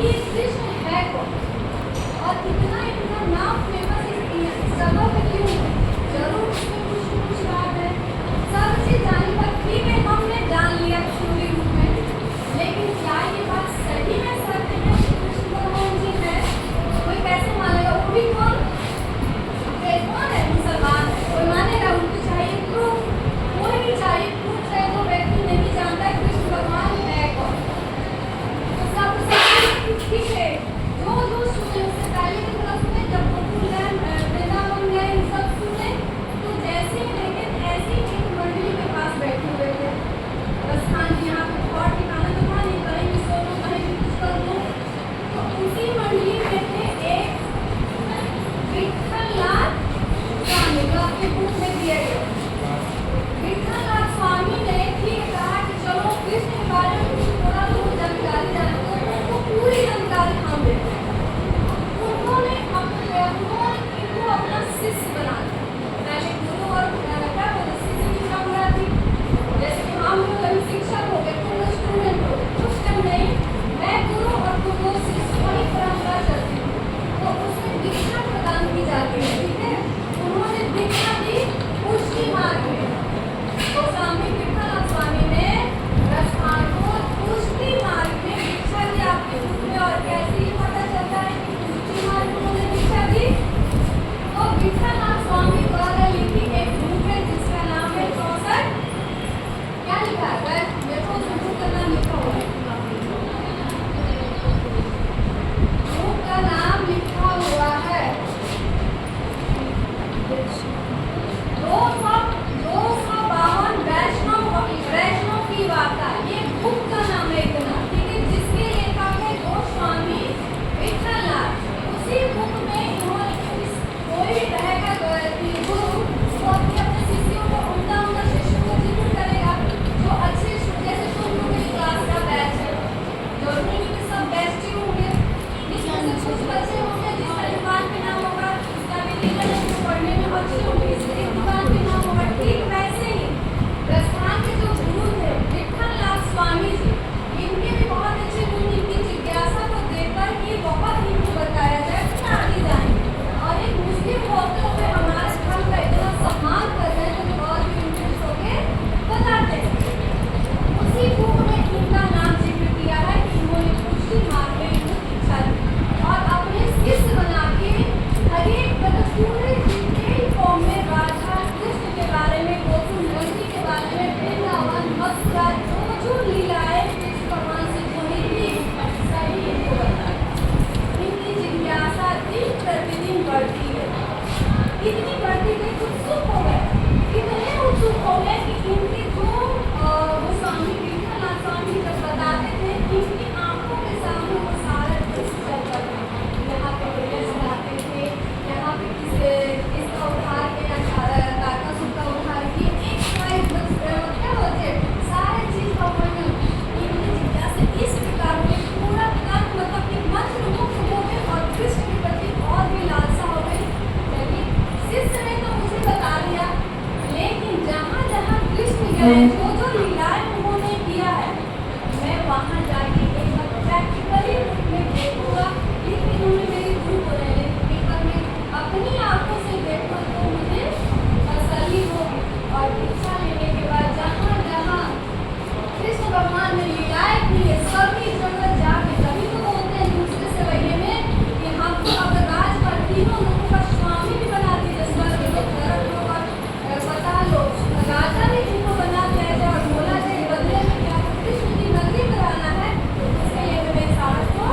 कि कृष्ण है कौन और इतना इतना नाम फेमस इस जगह पे क्यों है। जरूर उसमें कुछ न कुछ बात है, सब चीज जानी पर ठीक है, हमने जान लिया पूरी रूप में, लेकिन क्या ये बात सही में सत्य है कि कृष्ण भगवान जी है? कोई कैसे मानेगा? वो भी कौन है? मुसलमान है, कोई मानेगा? उनको चाहिए प्रूफ, कोई भी चाहिए प्रूफ है। जो व्यक्ति नहीं जानता कृष्ण भगवान है कौन, तो सब ठीक है। जो जो सुने उससे पहले की तरफ सुने, जब गोकुल गए, वृंदावन गए, इन सब सुने, तो जैसे ही देखे ऐसे ही एक मंडली के पास बैठे हुए थे। बस हाँ जी, यहाँ पे और ठिकाना तो था नहीं, कहीं भी सो लो, कहीं भी कुछ कर लो। तो उसी मंडली में थे एक विठ्ठलनाथ स्वामी, जो आपके बुक में दिया गया। विठ्ठलनाथ स्वामी ने ठीक कहा कि चलो कृष्ण के बारे में कुछ थोड़ा बहुत जानकारी जानते हो, उनको पूरी जानकारी हम देते हैं। उन्होंने इनको अपना शिष्य बना दिया। पहले गुरु और क्या बोलते शिष्य की परंपरा थी। जैसे कि हम लोग अभी शिक्षक हो गए, तुम लोग स्टूडेंट हो गए, उस टाइम नहीं, मैं गुरु और तुम लोग शिष्य, वही परंपरा चलती है। तो उसमें दीक्षा प्रदान की जाती है, ठीक है। उन्होंने दीक्षा दी पुष्टि मार्ग में। तो स्वामी विठ्ठलनाथ स्वामी ने रसभान को पुष्टि मार्ग में दीक्षा दी आपके बुक में। और कैसे ये पता चलता है कि पुष्टि मार्ग में उन्होंने दीक्षा दी? तो विठ्ठलनाथ स्वामी द्वारा लिखी एक बुक है जिसका नाम है 64। क्या लिखा है? देखो बुक का नाम लिखा हुआ है, बुक का नाम लिखा हुआ है 252 वैष्णव की वार्ता। ये बुक का नाम है इतना, ठीक है, जिसके लेखक है गोस्वामी विठ्ठलनाथ। उसी बुक में इन्होंने कोई भी रहेगा गुरु, वो अपने शिष्यों को उनका शिष्यों को जिक्र करेगा जो अच्छे, जैसे तुम लोग की क्लास का बैच है, जरूरी नहीं कि सब बेस्ट ही होंगे, इसमें से कुछ बच्चे होंगे जिसका दुकान पे नाम होगा, उसका भी लीडर है, जो पढ़ने में अच्छे होंगे, इसके दुकान पे नाम होगा। ठीक वैसे ही राजस्थान के जो गुरु थे विठ्ठलनाथ स्वामी जी, इनके भी बहुत अच्छे गुण, इनकी जिज्ञासा को देखकर ये बहुत ही इनको बताया जाए तो आगे जाएंगे। और एक मुस्लिम होते हुए हमारे धर्म का इतना सम्मान कर रहे हैं तो और भी इनके होके बताते हैं। उसी बुक में इनका नाम जिक्र किया है कि इन्होंने पुष्टि मार्ग में इनको दीक्षा दी और अपने शिष्य बना के हर एक पूरे जितने कौम में राधा कृष्ण के बारे में, गोकुल नंदी के बारे में, वृंदावन मथुरा जो लीलाएं कृष्ण भगवान से जुड़ी थी सही इनको बताया। इनकी जिज्ञासा दिन प्रतिदिन बढ़ती है, इतनी बढ़ती गई, उत्सुक हो गए, इतने उत्सुक हो गए कि इनके जो वो स्वामी विठ्ठलनाथ स्वामी जब बताते थे, इनकी आंखों के सामने वो सारा दृश्य चलता था। यहाँ पे गणेश गाते थे, यहाँ पे इसका उद्धार किया, काकासुर का उद्धार किया, एक क्या होते सारे चीज का वर्णन। इनकी जिज्ञासा इस प्रकार में पूरा तक मतलब कि मंत्र मुक्त हो गए और कृष्ण के प्रति और भी लालसा हो गई। चलिए, शिष्य ने तो मुझे बता दिया, लेकिन जहाँ जहाँ कृष्ण गए, जो जो लीलाएं उन्होंने किया है, मैं वहाँ जाके एक बार प्रैक्टिकली में देखूंगा। लेकिन उन्होंने मेरी गुरु बोले एक बार मैं अपनी आंखों से देखूँ तो मुझे तसल्ली होगी। और दीक्षा लेने के बाद जहाँ जहाँ कृष्ण भगवान ने लीलाएं की है, सभी जगह जाके, तभी तो बोलते हैं दूसरे से वही में कि हमको अब राज पर तीनों लोगों का स्वामी भी बना दीजिए, स्वर्ग लोग, नरक लोग और पाताल लोग, राजा भी जिनको बना दिया जाए और बोला जाए बदले में क्या कृष्ण की नगरी कराना है, उसके लिए मैं सारा को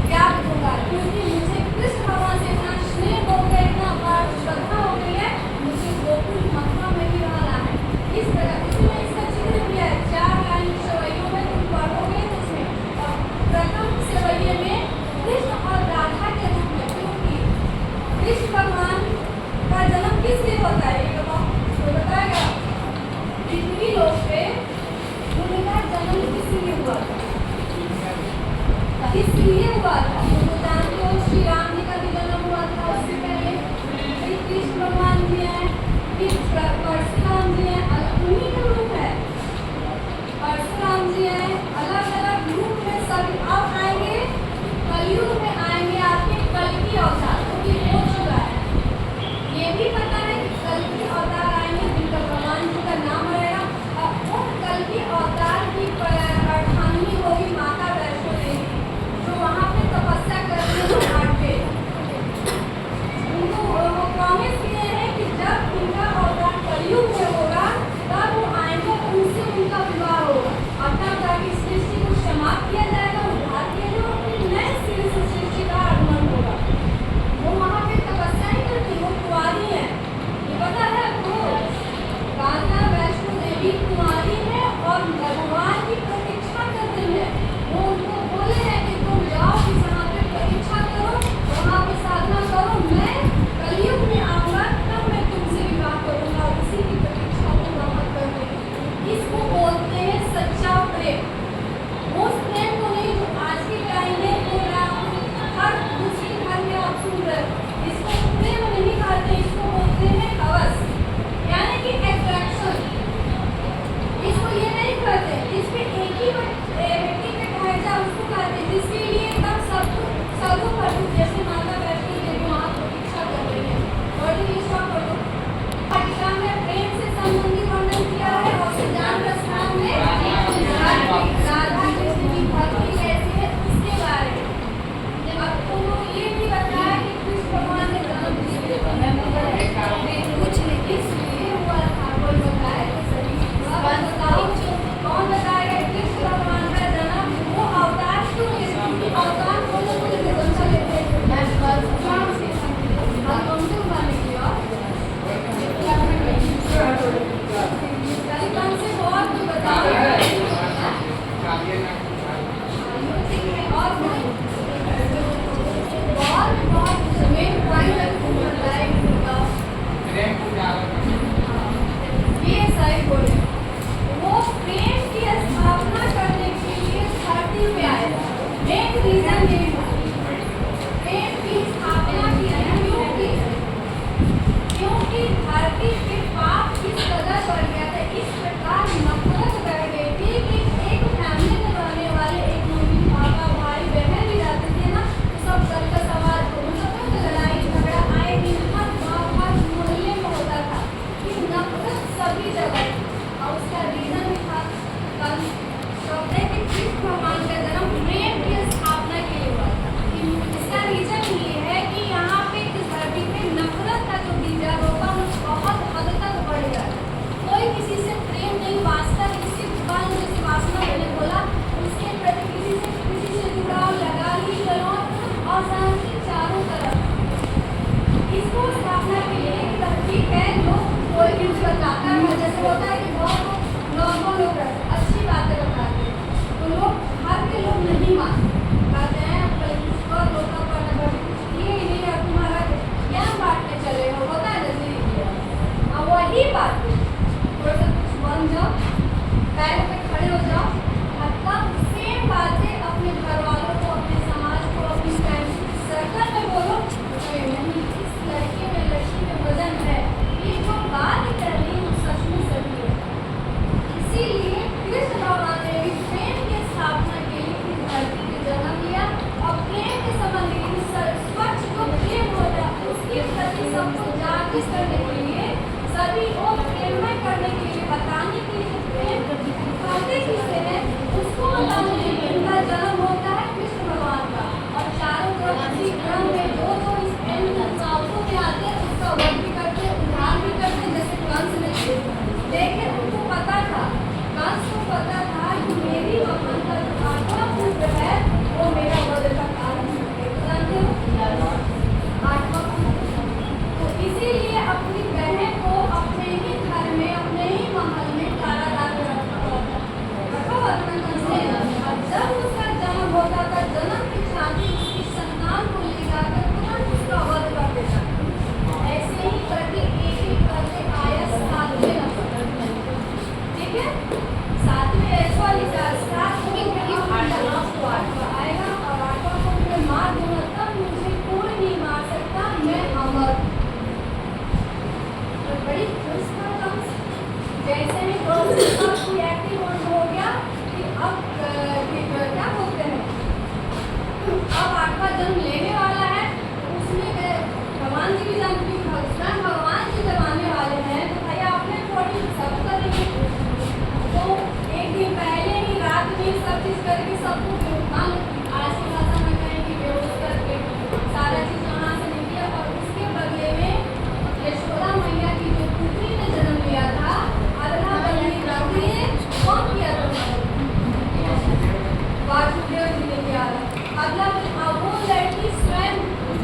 त्याग दूंगा, क्योंकि मुझे कृष्ण भगवान से इतना स्नेह हो गया, इतना अपार श्रद्धा हो गई है, मुझे गोकुल मथुरा में ही रहना है। इस तरह इसमें इसका जिक्र किया है 4 लाइन सेवैयों में, तुम पढ़ोगे तो उसमें और प्रथम सेवैये में कृष्ण और राधा के रूप में, क्योंकि कृष्ण भगवान का जन्म किस लिए होता है ये बताएगा। पृथ्वी लोक पे उनका जन्म किसलिए हुआ था? इसलिए हुआ था, तो जानते हो श्री राम जी का भी जन्म हुआ था उससे पहले, फिर कृष्ण भगवान जी हैं, फिर परशुराम जी हैं, उन्हीं का रूप है। परशुराम जी हैं, अलग अलग रूप में सभी अब आएंगे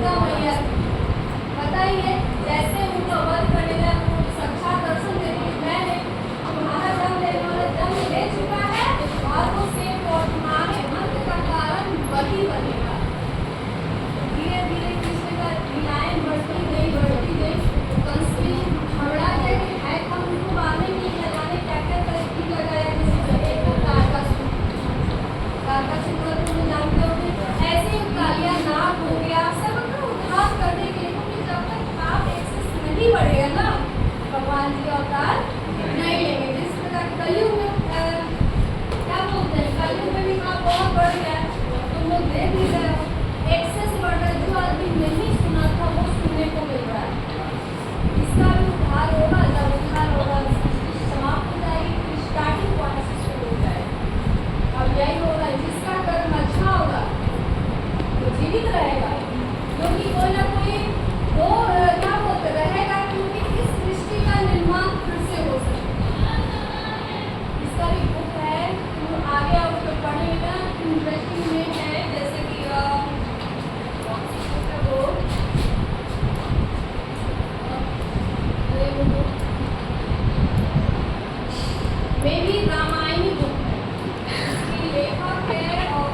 दुर्गा मैया बताइए, जैसे उनका वध करने का साक्षात दर्शन देने मैंने तुम्हारा जन्म लेने वाला जन्म ले चुका है और वो सेव और तुम्हारे अंत का कारण वही बनेगा। धीरे धीरे कृष्ण का लीलाएं बढ़ती गई कंस भी घबरा गया कि है हम उनको मारने के लिए लगाने क्या क्या तरकीब लगाया, किसी एक को तारकासुर को तुम जानते होगे, ऐसे कालिया नाग हो गया, सबका उद्धार करने के लिए, क्योंकि जब तक पाप एक्सेस नहीं बढ़ेगा ना भगवान जी अवतार नहीं लेंगे। जिस प्रकार कलयुग में क्या बोलते हैं, कलयुग में भी पाप बहुत बढ़ गया, तुम लोग देख ही रहे हो, एक्सेस बढ़ रहा है, जो आदमी नहीं सुना था वो सुनने को मिल रहा है। इसका भी उद्धार होगा, जब उद्धार होगा समाप्त हो जाएगी, फिर स्टार्टिंग पॉइंट से शुरू हो जाएगा। अब यही होगा, जिसका कर्म अच्छा होगा वो जीवित रहेगा, क्योंकि कोई ना कोई वो क्या बोलते रहेगा, क्योंकि इस सृष्टि का निर्माण फिर से हो सकता है। इसका भी बुक है, तो आगे आप उसको पढ़ेगा, इंटरेस्टिंग में है, जैसे कि वो मे भी रामायणी बुक है, इसकी लेखक है और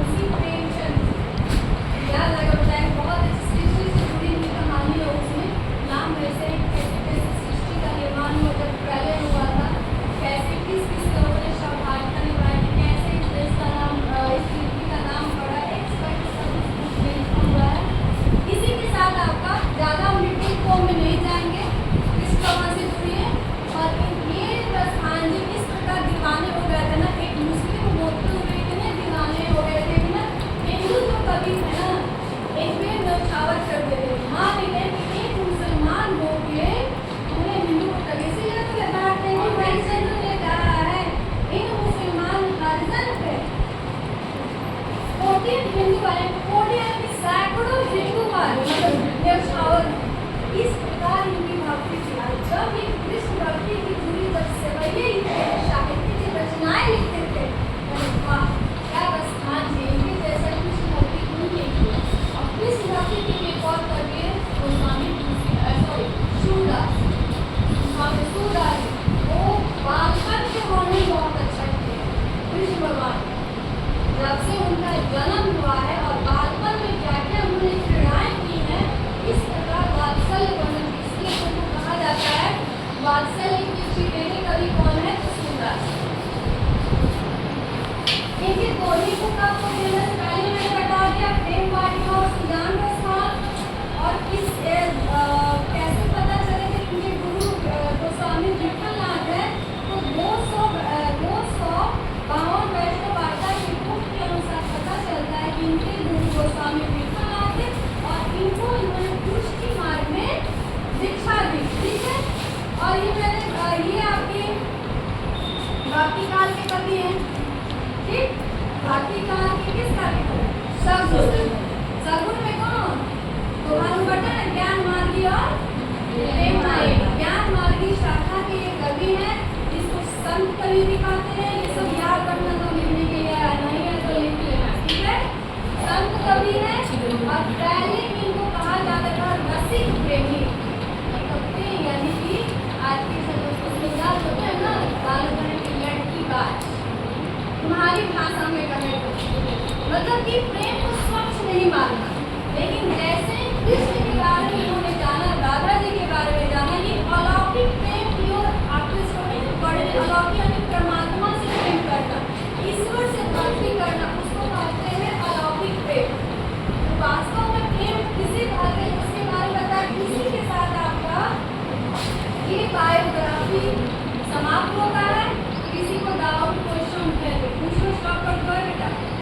उसी प्रेमचंद याद लगा बताए, बहुत अच्छी सृष्टि से जुड़ी हुई कहानी है उसमें। नाम वैसे कैसे कैसे सृष्टि का निर्माण हुआ, जब प्रलय हुआ था, कैसे किस किस लोगों ने सहभागिता निभाई, कैसे इस देश का नाम इस पृथ्वी का नाम पड़ा, एक्सपर्ट सब कुछ लिखा हुआ है। इसी के साथ आपका ज़्यादा मीटिंग को में नहीं जाएंगे, इस तरह से जुड़िए। और ये प्रस्थान जी किस प्रकार दीवाने हो गए थे ना, एक मुस्लिम होते हुए इतने दीवाने हो गए थे ना, हिंदू जो कवि है ना एक में न्यौछावर कर देते थे, मान लेते कि एक मुसलमान हो के पूरे हिंदू को तरीके से बताते हैं कि भाई चंद्र ने कहा है इन मुसलमान हरिजन पे 14 हिंदू वाले 40 की सैकड़ों हिंदू वाले मतलब न्यौछावर। इस प्रकार इनकी भक्ति थी। जब ये कृष्ण भक्ति की जुड़ी जब सेवैये साहित्य की रचनाएं लिखते थे, वाह क्या प्रस्थान थे, इनके जैसा कृष्ण भक्ति कोई नहीं किया। और कृष्ण भक्ति की एक और कवि है गोस्वामी सूरदास, स्वामी सूरदास, वो बालपन के होने बहुत अच्छा किए कृष्ण भगवान, जब से उनका जन्म हुआ है और बालपन में क्या क्या उन्होंने क्रीड़ाएं की हैं, इस प्रकार वात्सल्य वर्णन, इसलिए उनको कहा जाता है वात्सल्य की श्रीदेवी कवि कौन है, तो सूरदास। इनके दोहे को आपको देना पहले मैंने बता दिया, प्रेम वाटिका और सुजान का स्थान, और किस कैसे पता चले कि इनके गुरु गोस्वामी विठलनाथ है, तो 252 वैष्णव वार्ता की बुक के अनुसार पता चलता है कि इनके गुरु गोस्वामी विठलनाथ है और इनको इन्होंने पुष्टि मार्ग में दीक्षा दी, ठीक है। और ये मैंने ये आपके भक्ति काल के कवि हैं, ठीक, भक्ति काल के किस काल के कवि, सगुन में कौन, तो मालूम पड़ता है ज्ञान मार्गी और प्रेम मार्गी, ज्ञान मार्गी शाखा के ये कवि हैं, इसको संत कवि भी कहते हैं। ये सब याद करना तो लिखने के लिए नहीं है तो लिख लेना, ठीक है। संत कवि है और पहले इनको कहा जाता था रसिक प्रेमी, मतलब यानी कि आज के समय होते हैं ना बाल करने की लड़की बात, तुम्हारी भाषा में कहे तो मतलब कि प्रेम को स्वच्छ नहीं मानना, लेकिन जैसे कृष्ण